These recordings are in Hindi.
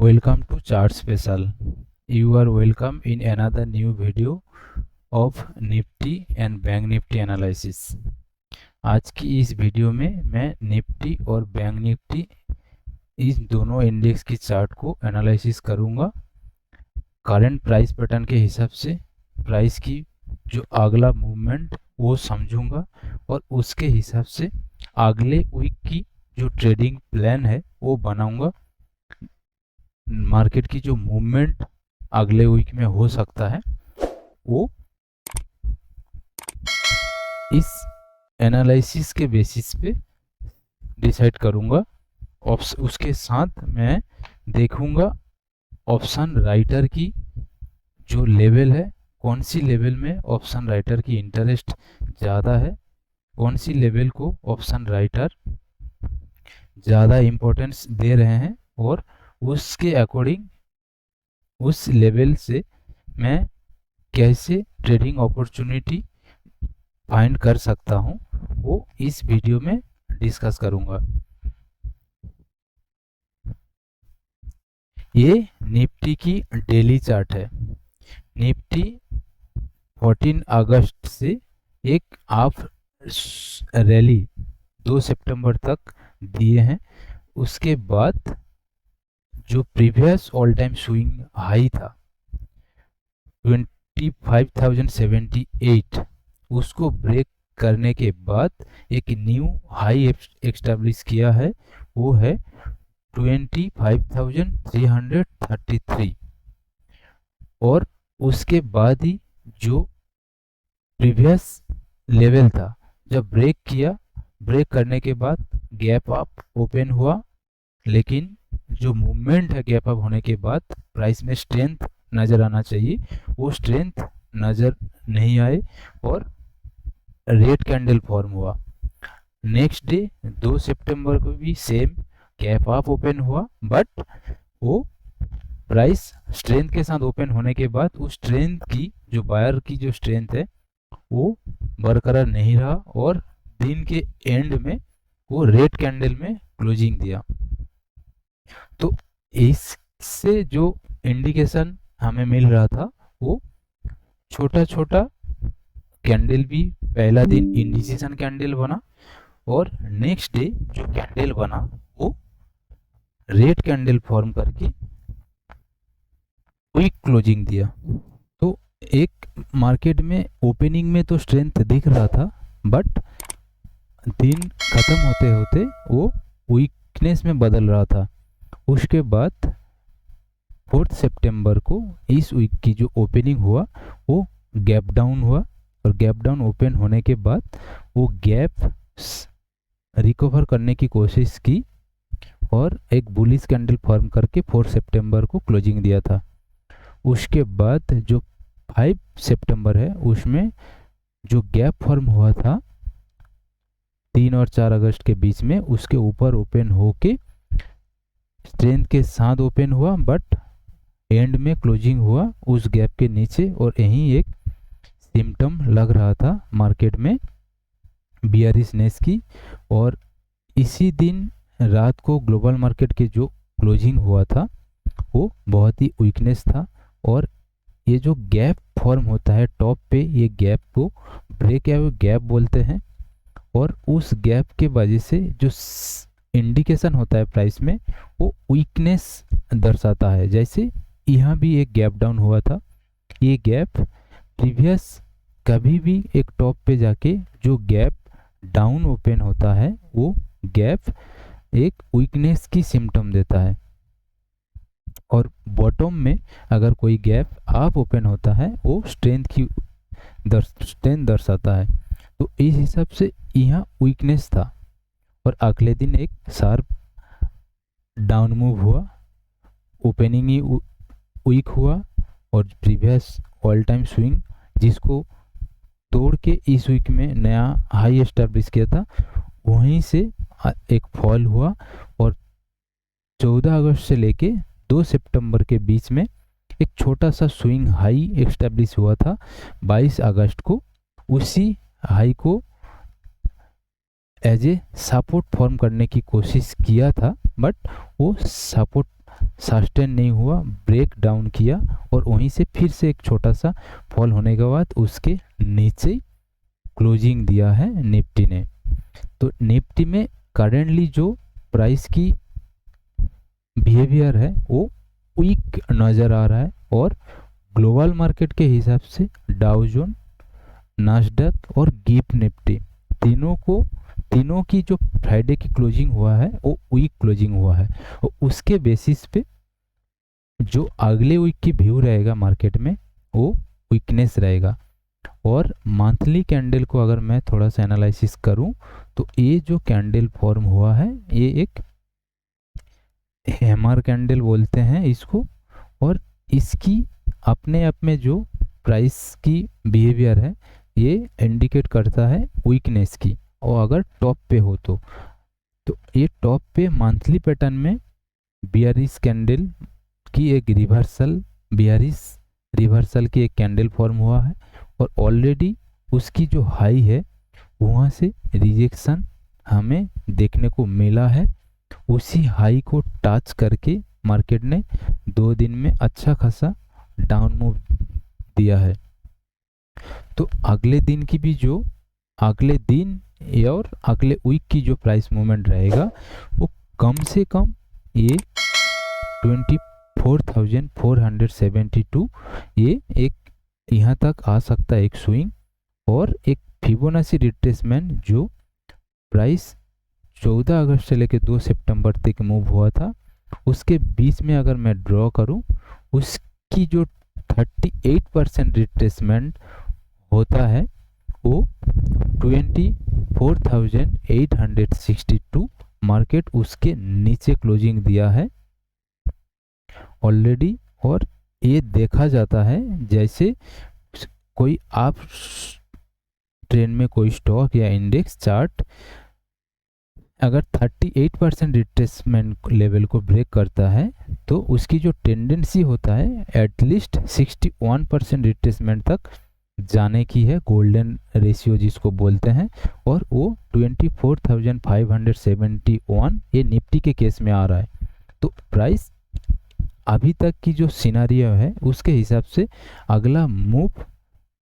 Welcome to Chart Special. You are welcome in another new video of Nifty and Bank Nifty analysis. आज की इस वीडियो में मैं निफ्टी और बैंक निफ्टी इस दोनों इंडेक्स की चार्ट को एनालिसिस करूंगा। करंट प्राइस पैटर्न के हिसाब से प्राइस की जो अगला मूवमेंट वो समझूंगा और उसके हिसाब से अगले वीक की जो ट्रेडिंग प्लान है वो बनाऊंगा। मार्केट की जो मूवमेंट अगले वीक में हो सकता है वो इस एनालिसिस के बेसिस पे डिसाइड करूंगा। उसके साथ मैं देखूंगा ऑप्शन राइटर की जो लेवल है, कौन सी लेवल में ऑप्शन राइटर की इंटरेस्ट ज़्यादा है, कौन सी लेवल को ऑप्शन राइटर ज़्यादा इम्पोर्टेंस दे रहे हैं और उसके अकॉर्डिंग उस लेवल से मैं कैसे ट्रेडिंग अपॉर्चुनिटी फाइंड कर सकता हूं, वो इस वीडियो में डिस्कस करूंगा। ये निफ्टी की डेली चार्ट है। निफ्टी 14 अगस्त से एक हाफ रैली 2 सितंबर तक दिए हैं। उसके बाद जो previous all time swing high था 25,078, उसको ब्रेक करने के बाद एक न्यू हाई एस्टैब्लिश किया है, वो है 25,333। और उसके बाद ही जो प्रीवियस लेवल था जब ब्रेक किया, ब्रेक करने के बाद गैप अप ओपन हुआ, लेकिन जो मूवमेंट है गैप अप होने के बाद प्राइस में स्ट्रेंथ नज़र आना चाहिए, वो स्ट्रेंथ नज़र नहीं आए और रेड कैंडल फॉर्म हुआ। नेक्स्ट डे 2 सितंबर को भी सेम गैप अप ओपन हुआ, बट वो प्राइस स्ट्रेंथ के साथ ओपन होने के बाद उस स्ट्रेंथ की जो बायर की जो स्ट्रेंथ है वो बरकरार नहीं रहा और दिन के एंड में वो रेड कैंडल में क्लोजिंग दिया। तो इससे जो इंडिकेशन हमें मिल रहा था वो छोटा छोटा कैंडल भी पहला दिन इंडिकेशन कैंडल बना और नेक्स्ट डे जो कैंडल बना वो रेड कैंडल फॉर्म करके क्विक क्लोजिंग दिया। तो एक मार्केट में ओपनिंग में तो स्ट्रेंथ दिख रहा था, बट दिन खत्म होते होते वो वीकनेस में बदल रहा था। उसके बाद 4 सितंबर को इस वीक की जो ओपनिंग हुआ वो गैप डाउन हुआ और गैप डाउन ओपन होने के बाद वो गैप रिकवर करने की कोशिश की और एक बुलिश कैंडल फॉर्म करके 4 सितंबर को क्लोजिंग दिया था। उसके बाद जो 5 सितंबर है उसमें जो गैप फॉर्म हुआ था 3 और 4 अगस्त के बीच में, उसके ऊपर ओपन होके स्ट्रेंथ के साथ ओपन हुआ, बट एंड में क्लोजिंग हुआ उस गैप के नीचे और यही एक सिम्टम लग रहा था मार्केट में बियरिशनेस की। और इसी दिन रात को ग्लोबल मार्केट के जो क्लोजिंग हुआ था वो बहुत ही वीकनेस था और ये जो गैप फॉर्म होता है टॉप पे, ये गैप को ब्रेक या गैप बोलते हैं और उस गैप के वजह से जो इंडिकेशन होता है प्राइस में वो वीकनेस दर्शाता है। जैसे यहाँ भी एक गैप डाउन हुआ था, ये गैप प्रीवियस कभी भी एक टॉप पे जाके जो गैप डाउन ओपन होता है वो गैप एक वीकनेस की सिम्टम देता है और बॉटम में अगर कोई गैप अप ओपन होता है वो स्ट्रेंथ की स्ट्रेंथ दर्शाता है। तो इस हिसाब से यहाँ वीकनेस था और अगले दिन एक शार्प डाउन मूव हुआ, ओपनिंग ही वीक हुआ और प्रीवियस ऑल टाइम स्विंग जिसको तोड़ के इस वीक में नया हाई एस्टैब्लिश किया था वहीं से एक फॉल हुआ और 14 अगस्त से लेके 2 सितंबर के बीच में एक छोटा सा स्विंग हाई एस्टैब्लिश हुआ था 22 अगस्त को। उसी हाई को एज ए सपोर्ट फॉर्म करने की कोशिश किया था, बट वो सपोर्ट सस्टेन नहीं हुआ, ब्रेक डाउन किया और वहीं से फिर से एक छोटा सा फॉल होने के बाद उसके नीचे क्लोजिंग दिया है निफ्टी ने। तो निफ्टी में करेंटली जो प्राइस की बिहेवियर है वो वीक नज़र आ रहा है और ग्लोबल मार्केट के हिसाब से डाउ जोन, नास्डक और गिफ्ट निफ्टी तीनों की जो फ्राइडे की क्लोजिंग हुआ है वो वीक क्लोजिंग हुआ है और उसके बेसिस पे जो अगले वीक की व्यू रहेगा मार्केट में वो वीकनेस रहेगा। और मंथली कैंडल को अगर मैं थोड़ा सा एनालिसिस करूं तो ये जो कैंडल फॉर्म हुआ है ये एक हैमर कैंडल बोलते हैं इसको, और इसकी अपने आप में जो प्राइस की बिहेवियर है ये इंडिकेट करता है वीकनेस की। और अगर टॉप पे हो तो ये टॉप पे मंथली पैटर्न में बियरिश कैंडल की एक बियरिश रिवर्सल की एक कैंडल फॉर्म हुआ है और ऑलरेडी उसकी जो हाई है वहाँ से रिजेक्शन हमें देखने को मिला है। उसी हाई को टच करके मार्केट ने 2 दिन में अच्छा खासा डाउन मूव दिया है। तो अगले दिन की भी जो अगले दिन और अगले वीक की जो प्राइस मूवमेंट रहेगा वो कम से कम ये 24,472 ये एक यहाँ तक आ सकता है एक स्विंग, और एक फिबोनाची रिट्रेसमेंट जो प्राइस 14 अगस्त से लेकर 2 सितंबर तक मूव हुआ था उसके बीच में अगर मैं ड्रॉ करूँ उसकी जो 38% रिट्रेसमेंट होता है वो 24,862 मार्केट उसके नीचे क्लोजिंग दिया है ऑलरेडी। और ये देखा जाता है जैसे कोई आप ट्रेंड में कोई स्टॉक या इंडेक्स चार्ट अगर 38% रिट्रेसमेंट लेवल को ब्रेक करता है तो उसकी जो टेंडेंसी होता है एटलीस्ट 61% रिट्रेसमेंट तक जाने की है, गोल्डन रेशियो जिसको बोलते हैं, और वो 24,571 ये निफ्टी के केस में आ रहा है। तो प्राइस अभी तक की जो सिनारियो है उसके हिसाब से अगला मूव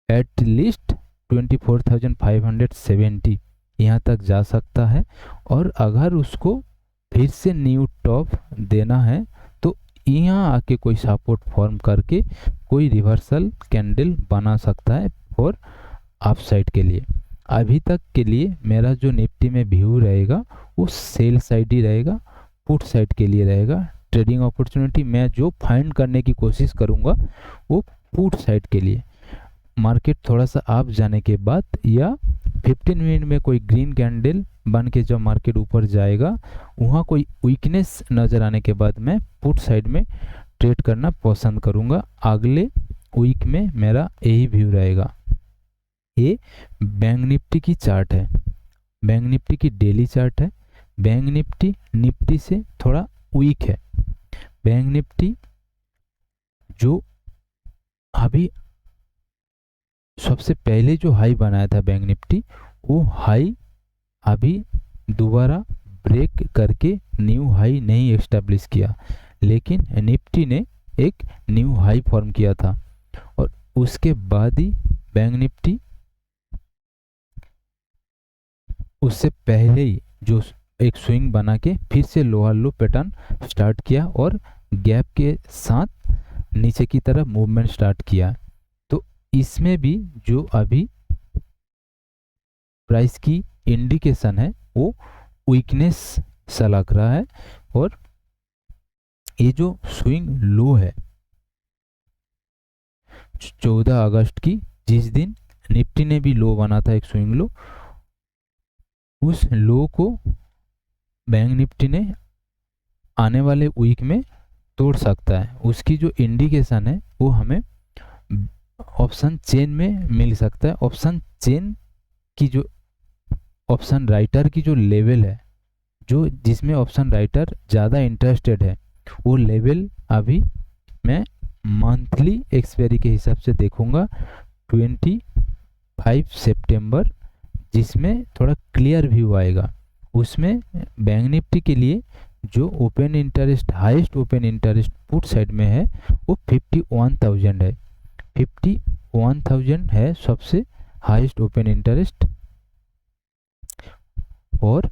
एटलीस्ट 24,570 यहाँ तक जा सकता है, और अगर उसको फिर से न्यू टॉप देना है तो यहाँ आके कोई सपोर्ट फॉर्म करके कोई रिवर्सल कैंडल बना सकता है और अपसाइड के लिए। अभी तक के लिए मेरा जो निफ्टी में व्यू रहेगा वो सेल साइड ही रहेगा, पुट साइड के लिए रहेगा। ट्रेडिंग अपॉर्चुनिटी मैं जो फाइंड करने की कोशिश करूँगा वो पुट साइड के लिए। मार्केट थोड़ा सा अप जाने के बाद या 15 मिनट में कोई ग्रीन कैंडल बन के जब मार्केट ऊपर जाएगा वहाँ कोई वीकनेस नज़र आने के बाद मैं पुट साइड में ट्रेड करना पसंद करूँगा। अगले वीक में मेरा यही व्यू रहेगा। ये बैंक निफ्टी की चार्ट है, बैंक निफ्टी की डेली चार्ट है। बैंक निफ्टी से थोड़ा वीक है। बैंक निफ्टी जो अभी सबसे पहले जो हाई बनाया था बैंक निफ्टी वो हाई अभी दोबारा ब्रेक करके न्यू हाई नहीं एस्टेब्लिश किया, लेकिन निफ्टी ने एक न्यू हाई फॉर्म किया था और उसके बाद ही बैंक निफ्टी उससे पहले ही जो एक स्विंग बना के फिर से लोअर लो पैटर्न स्टार्ट किया और गैप के साथ नीचे की तरफ मूवमेंट स्टार्ट किया। तो इसमें भी जो अभी प्राइस की इंडिकेशन है वो वीकनेस सा लग रहा है, और ये जो स्विंग लो है 14 अगस्त की, जिस दिन निफ्टी ने भी लो बना था एक स्विंग लो, उस लो को बैंक निफ्टी ने आने वाले वीक में तोड़ सकता है। उसकी जो इंडिकेशन है वो हमें ऑप्शन चेन में मिल सकता है। ऑप्शन चेन की जो ऑप्शन राइटर की जो लेवल है, जो जिसमें ऑप्शन राइटर ज़्यादा इंटरेस्टेड है, वो लेवल अभी मैं मंथली एक्सपायरी के हिसाब से देखूंगा 25 सितंबर, जिसमें थोड़ा क्लियर व्यू आएगा। उसमें बैंक निफ्टी के लिए जो open interest highest open interest put side में है वो 51,000 है। 51,000 है सबसे हाईएस्ट ओपन इंटरेस्ट। और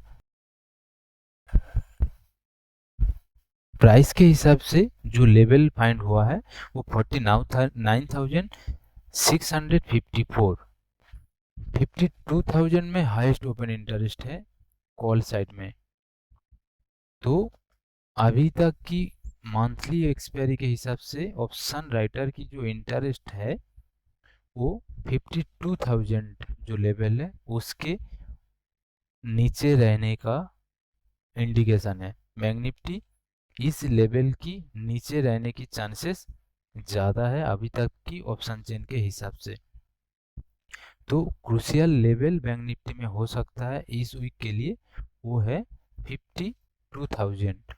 प्राइस के हिसाब से जो लेवल फाइंड हुआ है वो 49,654। 52,000 में हाईएस्ट ओपन इंटरेस्ट है कॉल साइड में। तो अभी तक की मंथली एक्सपायरी के हिसाब से ऑप्शन राइटर की जो इंटरेस्ट है वो 52,000 जो लेवल है उसके नीचे रहने का इंडिकेशन है। बैंक निफ्टी इस लेवल की नीचे रहने की चांसेस ज़्यादा है अभी तक की ऑप्शन चेन के हिसाब से। तो क्रूशियल लेवल बैंक निफ्टी में हो सकता है इस वीक के लिए वो है 52,000।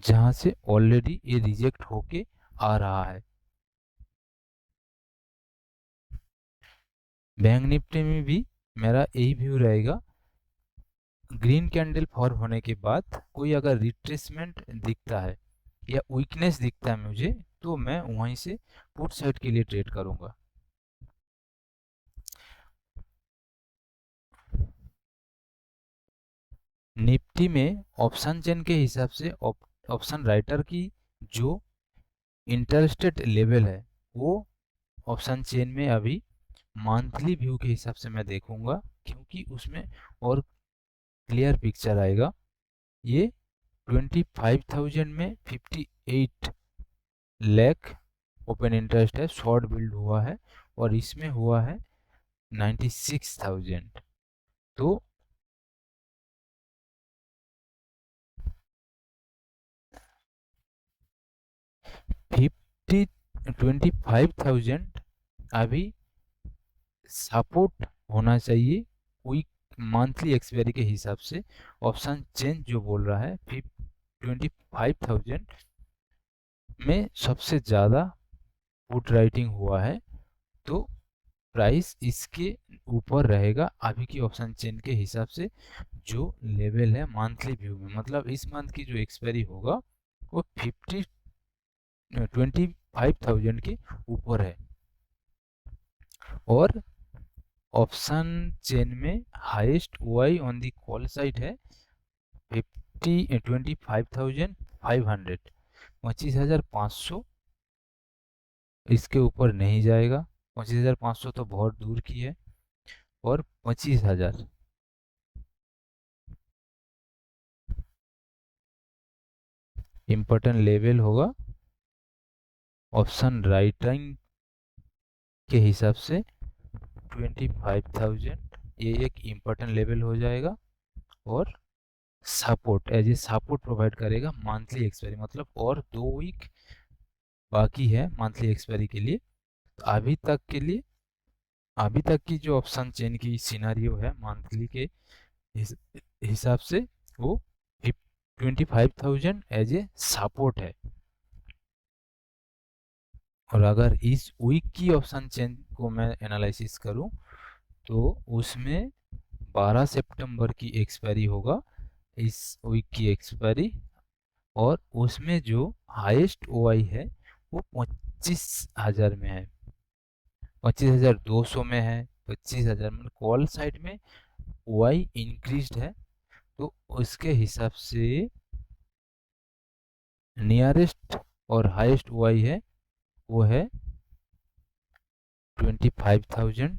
जहां से ऑलरेडी ये रिजेक्ट होके आ रहा है। बैंक निफ्टी में भी मेरा यही व्यू रहेगा, ग्रीन कैंडल फॉर्म होने के बाद कोई अगर रिट्रेसमेंट दिखता है या वीकनेस दिखता है मुझे तो मैं वहीं से पुट साइड के लिए ट्रेड करूंगा। निफ्टी में ऑप्शन चेन के हिसाब से ऑप्शन राइटर की जो इंटरेस्टेड लेवल है वो ऑप्शन चेन में अभी मंथली व्यू के हिसाब से मैं देखूंगा, क्योंकि उसमें और क्लियर पिक्चर आएगा। ये 25,000 में 58 लाख ओपन इंटरेस्ट है, शॉर्ट बिल्ड हुआ है और इसमें हुआ है 96,000। तो 25,000 अभी सपोर्ट होना चाहिए वीक मंथली एक्सपायरी के हिसाब से। ऑप्शन चेंज जो बोल रहा है 25,000 में सबसे ज़्यादा पुट राइटिंग हुआ है, तो प्राइस इसके ऊपर रहेगा अभी की ऑप्शन चेन के हिसाब से। जो लेवल है मंथली व्यू में, मतलब इस मंथ की जो एक्सपायरी होगा वो 25,000 के ऊपर है। और ऑप्शन चेन में highest OI on the call side है 25,500, 25,500 इसके ऊपर नहीं जाएगा। 25,500 तो बहुत दूर की है। और 25,000 इम्पोर्टेंट लेवल होगा ऑप्शन राइटिंग के हिसाब से। 25,000 ये एक इम्पोर्टेंट लेवल हो जाएगा और support as a support provide करेगा मंथली एक्सपायरी, मतलब और 2 वीक बाकी है मंथली एक्सपायरी के लिए। तो अभी तक की जो ऑप्शन चेन की सिनारियो है मंथली के हिसाब से वो 25,000 एज ए सपोर्ट है। और अगर इस वीक की ऑप्शन चेन को मैं एनालिसिस करूं तो उसमें 12 सितंबर की एक्सपायरी होगा इस वीक की एक्सपायरी। और उसमें जो हाईएस्ट ओआई है वो 25,000 में है, 25,200 में है, 25,000 में कॉल साइड में ओआई इंक्रीज्ड है। तो उसके हिसाब से नियरेस्ट और हाईएस्ट ओआई है वो है 25,000,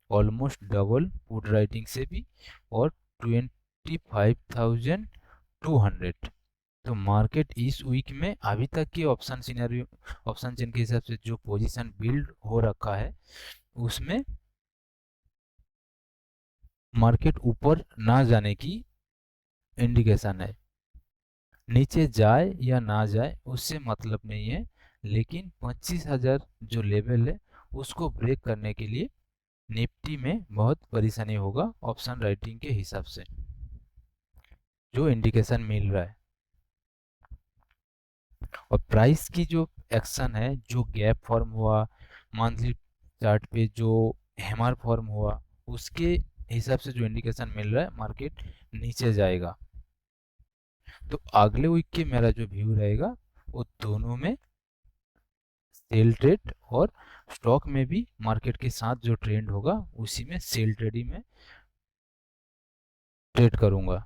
ऑलमोस्ट डबल पुट राइटिंग से भी, और 25,200। तो मार्केट इस वीक में अभी तक की ऑप्शन सिनेरियो ऑप्शन चेन के हिसाब से जो पोजीशन बिल्ड हो रखा है उसमें मार्केट ऊपर ना जाने की इंडिकेशन है। नीचे जाए या ना जाए उससे मतलब नहीं है, लेकिन 25,000 जो लेवल है उसको ब्रेक करने के लिए निफ्टी में बहुत परेशानी होगा ऑप्शन राइटिंग के हिसाब से जो इंडिकेशन मिल रहा है। और प्राइस की जो एक्शन है, जो गैप फॉर्म हुआ मंथली चार्ट पे जो हैमर फॉर्म हुआ उसके हिसाब से जो इंडिकेशन मिल रहा है मार्केट नीचे जाएगा। तो अगले वीक के मेरा जो व्यू रहेगा वो दोनों में सेल ट्रेड और स्टॉक में भी मार्केट के साथ जो ट्रेंड होगा उसी में सेल ट्रेडिंग में ट्रेड करूंगा।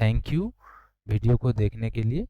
थैंक यू वीडियो को देखने के लिए।